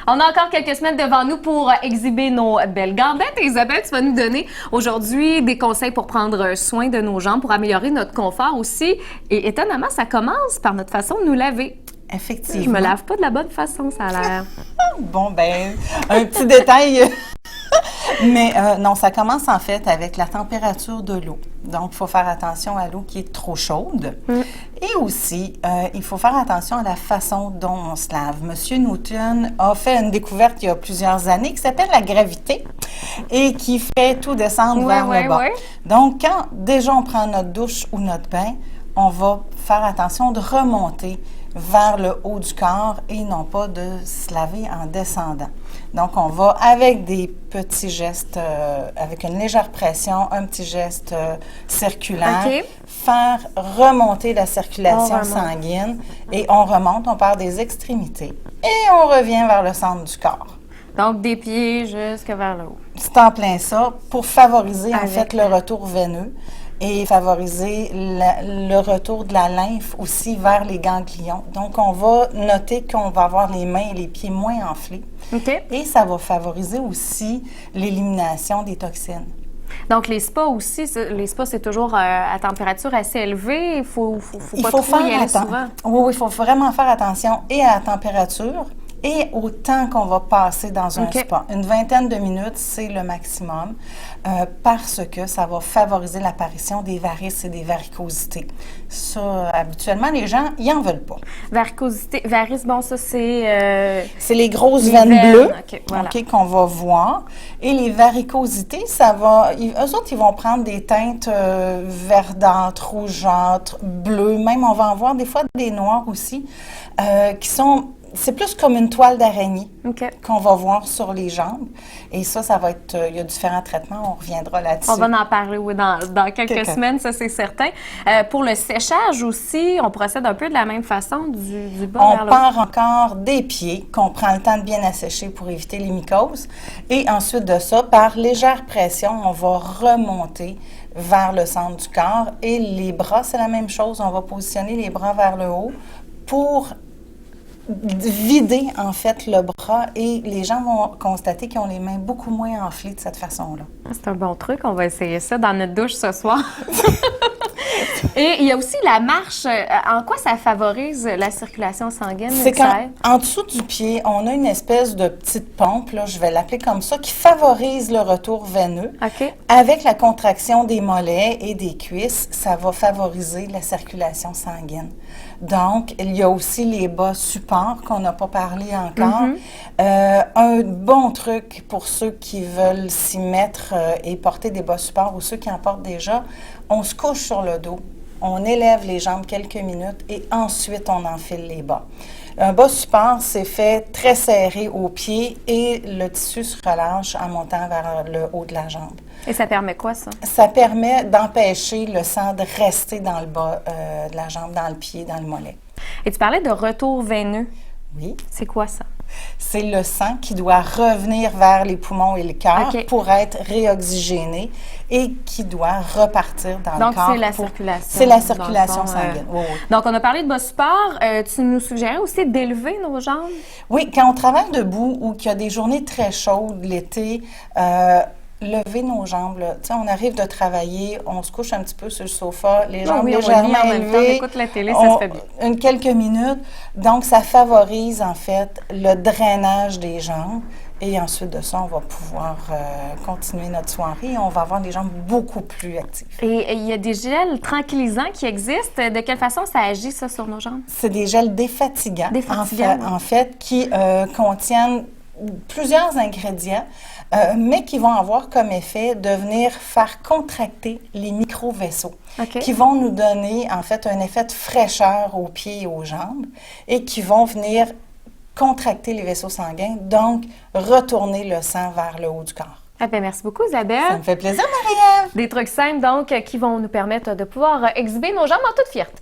On a encore quelques semaines devant nous pour exhiber nos belles gambettes. Et Isabelle, tu vas nous donner aujourd'hui des conseils pour prendre soin de nos jambes, pour améliorer notre confort aussi. Et étonnamment, ça commence par notre façon de nous laver. Effectivement. Je me lave pas de la bonne façon, ça a l'air. Bon, ben, un petit détail. Mais non, ça commence en fait avec la température de l'eau. Donc, il faut faire attention à l'eau qui est trop chaude. Et aussi, il faut faire attention à la façon dont on se lave. Monsieur Newton a fait une découverte il y a plusieurs années qui s'appelle la gravité et qui fait tout descendre vers le bas. Donc, quand déjà on prend notre douche ou notre bain, on va faire attention de remonter vers le haut du corps et non pas de se laver en descendant. Donc, on va avec des petits gestes, avec une légère pression, un petit geste circulaire, faire remonter la circulation sanguine et on remonte, on part des extrémités et on revient vers le centre du corps. Donc, des pieds jusque vers le haut. C'est en plein ça pour favoriser en fait le retour veineux et favoriser le retour de la lymphe aussi vers les ganglions. Donc, on va noter qu'on va avoir les mains et les pieds moins enflés. Et ça va favoriser aussi l'élimination des toxines. Donc, les spas aussi, les spas, c'est toujours à température assez élevée. Il faut pas trop y aller souvent. Oui, il faut vraiment faire attention et à la température et au temps qu'on va passer dans un spa. Une vingtaine de minutes, c'est le maximum parce que ça va favoriser l'apparition des varices et des varicosités. Ça, habituellement, les gens, ils n'en veulent pas. Varicosité, varices, bon, ça, c'est... c'est les grosses veines bleues qu'on va voir. Et les varicosités, ça va... Eux autres, ils vont prendre des teintes verdâtres, rougeâtres, bleues. Même, on va en voir des fois des noirs aussi, qui sont... C'est plus comme une toile d'araignée qu'on va voir sur les jambes. Et ça va être... il y a différents traitements, on reviendra là-dessus. On va en parler, oui, dans quelques semaines, ça c'est certain. Pour le séchage aussi, on procède un peu de la même façon du bas vers le haut. On part encore des pieds, qu'on prend le temps de bien assécher pour éviter les mycoses. Et ensuite de ça, par légère pression, on va remonter vers le centre du corps. Et les bras, c'est la même chose. On va positionner les bras vers le haut pour vider, en fait, le bras et les gens vont constater qu'ils ont les mains beaucoup moins enflées de cette façon-là. C'est un bon truc. On va essayer ça dans notre douche ce soir. Et il y a aussi la marche. En quoi ça favorise la circulation sanguine? C'est qu'en dessous du pied, on a une espèce de petite pompe, là, je vais l'appeler comme ça, qui favorise le retour veineux. Avec la contraction des mollets et des cuisses, ça va favoriser la circulation sanguine. Donc, il y a aussi les bas supports qu'on n'a pas parlé encore. Un bon truc pour ceux qui veulent s'y mettre et porter des bas supports ou ceux qui en portent déjà, on se couche sur le dos, on élève les jambes quelques minutes et ensuite on enfile les bas. Un bas support, c'est fait très serré au pied et le tissu se relâche en montant vers le haut de la jambe. Et ça permet quoi, ça? Ça permet d'empêcher le sang de rester dans le bas de la jambe, dans le pied, dans le mollet. Et tu parlais de retour veineux. Oui. C'est quoi ça? C'est le sang qui doit revenir vers les poumons et le cœur pour être réoxygéné et qui doit repartir dans le corps. Donc, c'est la circulation. C'est la circulation sanguine. Donc, on a parlé de bas support. Tu nous suggérais aussi d'élever nos jambes? Oui, quand on travaille debout ou qu'il y a des journées très chaudes l'été, lever nos jambes, là. Tu sais, on arrive de travailler, on se couche un petit peu sur le sofa, les jambes légèrement élevées. On écoute la télé, ça se fait bien. Quelques minutes. Donc, ça favorise, en fait, le drainage des jambes. Et ensuite de ça, on va pouvoir continuer notre soirée et on va avoir des jambes beaucoup plus actives. Et il y a des gels tranquillisants qui existent. De quelle façon ça agit, ça, sur nos jambes? C'est des gels défatigants. En fait, qui contiennent plusieurs ingrédients, mais qui vont avoir comme effet de venir faire contracter les micro-vaisseaux, qui vont nous donner, en fait, un effet de fraîcheur aux pieds et aux jambes et qui vont venir contracter les vaisseaux sanguins, donc retourner le sang vers le haut du corps. Merci beaucoup, Isabelle. Ça me fait plaisir, Marie-Ève. Des trucs simples, donc, qui vont nous permettre de pouvoir exhiber nos jambes en toute fierté.